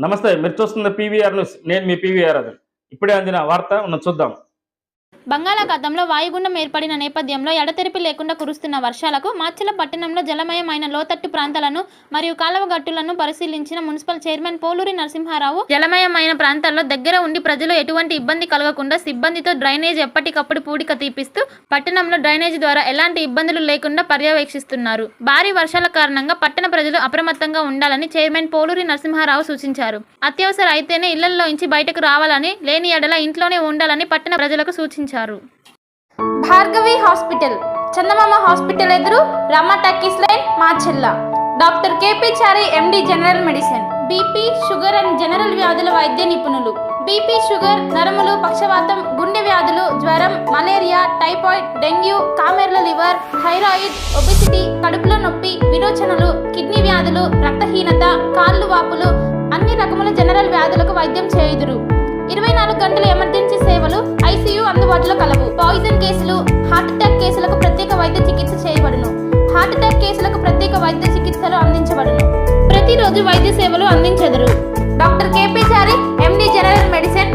నమస్తే, మీరు చూస్తున్న పీవీఆర్ న్యూస్. నేను మీ పీవీఆర్ రాజు. ఇప్పుడే అందిన వార్త చూద్దాం. బంగాళాఖాతంలో వాయుగుండం ఏర్పడిన నేపథ్యంలో ఎడతెరిపి లేకుండా కురుస్తున్న వర్షాలకు మాచర్ల పట్టణంలో జలమయమైన లోతట్టు ప్రాంతాలను మరియు కాలువ గట్టులను పరిశీలించిన మున్సిపల్ చైర్మన్ పోలూరి నరసింహారావు జలమయమైన ప్రాంతాల్లో దగ్గర ఉండి ప్రజలు ఎటువంటి ఇబ్బంది కలగకుండా సిబ్బందితో డ్రైనేజ్ ఎప్పటికప్పుడు పూడిక తీపిస్తూ పట్టణంలో డ్రైనేజ్ ద్వారా ఎలాంటి ఇబ్బందులు లేకుండా పర్యవేక్షిస్తున్నారు. భారీ వర్షాల కారణంగా పట్టణ ప్రజలు అప్రమత్తంగా ఉండాలని చైర్మన్ పోలూరి నరసింహారావు సూచించారు. అత్యవసర అయితేనే ఇళ్లలోంచి బయటకు రావాలని, లేని ఎడల ఇంట్లోనే ఉండాలని పట్టణ ప్రజలకు సూచించారు. భార్గవి హాస్పిటల్, చందమామ హాస్పిటల్ ఎదురు, Rama talkies line, Macherla. Doctor KP Chari, MD general medicine. BP, sugar and general వ్యాధుల వైద్య నిపుణులు. బీపీ, షుగర్, నరములు, పక్షవాతం, గుండె వ్యాధులు, జ్వరం, మలేరియా, టైఫాయిడ్, డెంగ్యూ, కామెర్ల లివర్, థైరాయిడ్, ఒబెసిటీ, కడుపులో నొప్పి, విరోచనలు, కిడ్నీ వ్యాధులు, రక్తహీనత, కాళ్ళు వాపులు, అన్ని రకముల జనరల్ వ్యాధులకు వైద్యం చేయుదురు. 24 గంటల ఎమర్జెన్సీ సేవలు, ఐసీయూ అందుబాటులో కలవు. పాయిజన్ కేసులు, హార్ట్ అటాక్ కేసులకు ప్రత్యేక వైద్య చికిత్స చేయబడును. హార్ట్ అటాక్ కేసులకు ప్రత్యేక వైద్య చికిత్సలు అందించబడును. ప్రతిరోజు వైద్య సేవలు అందించెదరు. Doctor KP Chari, MD general medicine,